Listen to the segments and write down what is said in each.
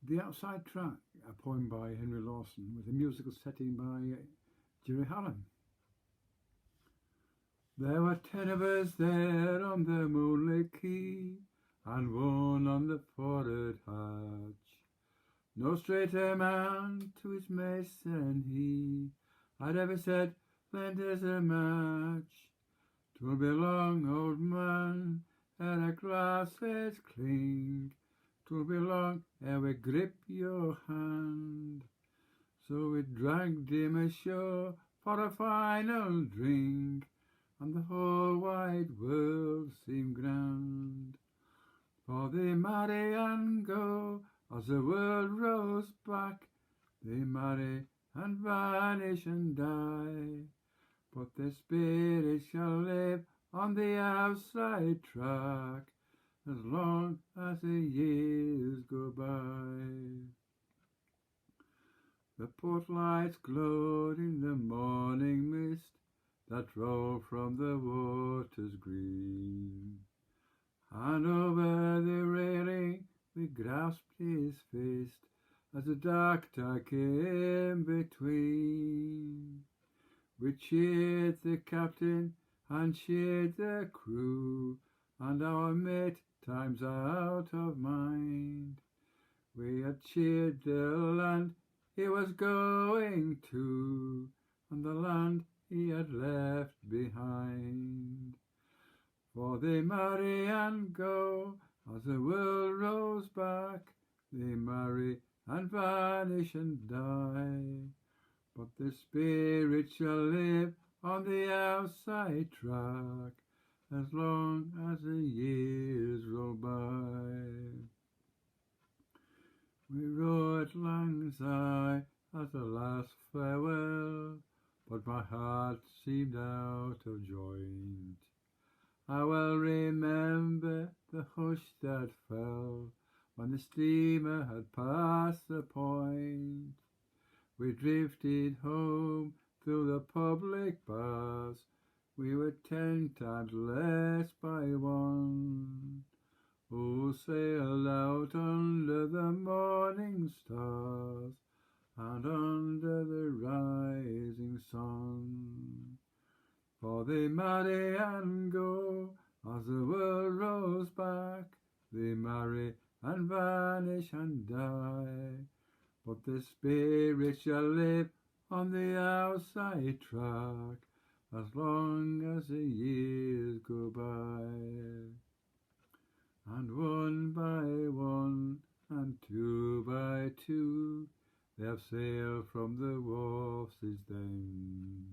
The Outside Track, a poem by Henry Lawson, with a musical setting by Jerry Hallam. There were 10 of us there on the moonlit quay, and one on the forward hatch. No straighter man to his mates than he had ever said, "Lend us a match." 'Twill be long, old man, ere a glass is clink. 'Twill be long ere we grip your hand. So we dragged him ashore for a final drink, and the whole wide world seemed grand. For they marry and go as the world rose back. They marry and vanish and die, but their spirits shall live on the outside track as long as the years go by. The port lights glowed in the morning mist that rolled from the waters green, and over the railing we grasped his fist as the dark tide came between. We cheered the captain and cheered the crew, and our mate times out of mind. We had cheered the land he was going to, and the land he had left behind. For they marry and go as the world rolls back. They marry and vanish and die, but the spirit shall live on the outside track as long as the years roll by. We rode lang syne as the last farewell, but my heart seemed out of joint. I well remember the hush that fell when the steamer had passed the point. We drifted home through the public bars. We were 10 times less by one. Who sailed out under the morning stars and under the rising sun. For they marry and go as the world rolls back. They marry and vanish and die, but the spirit shall live on the outside track as long as the years go by. And one by one and two by two they have sailed from the wharves since then.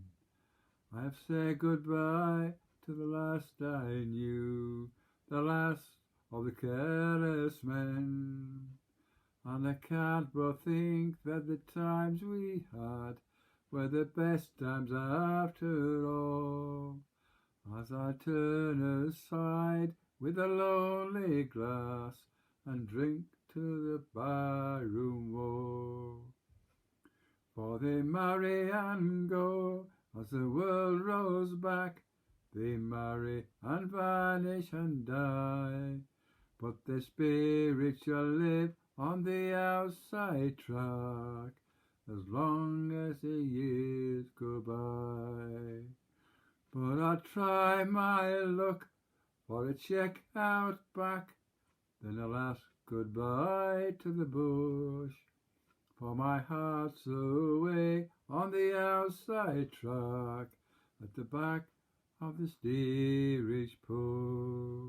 I have said goodbye to the last I knew, the last of the careless men. And I can't but think that the times we had were the best times after all. As I turn aside with a lonely glass and drink to the barroom wall. For they marry and go as the world rolls back. They marry and vanish and die, but their spirit shall live on the outside track as long as the years go by. But I'll try my luck for a check out back, then I'll ask goodbye to the bush, for my heart's away on the outside track at the back of the steerage push.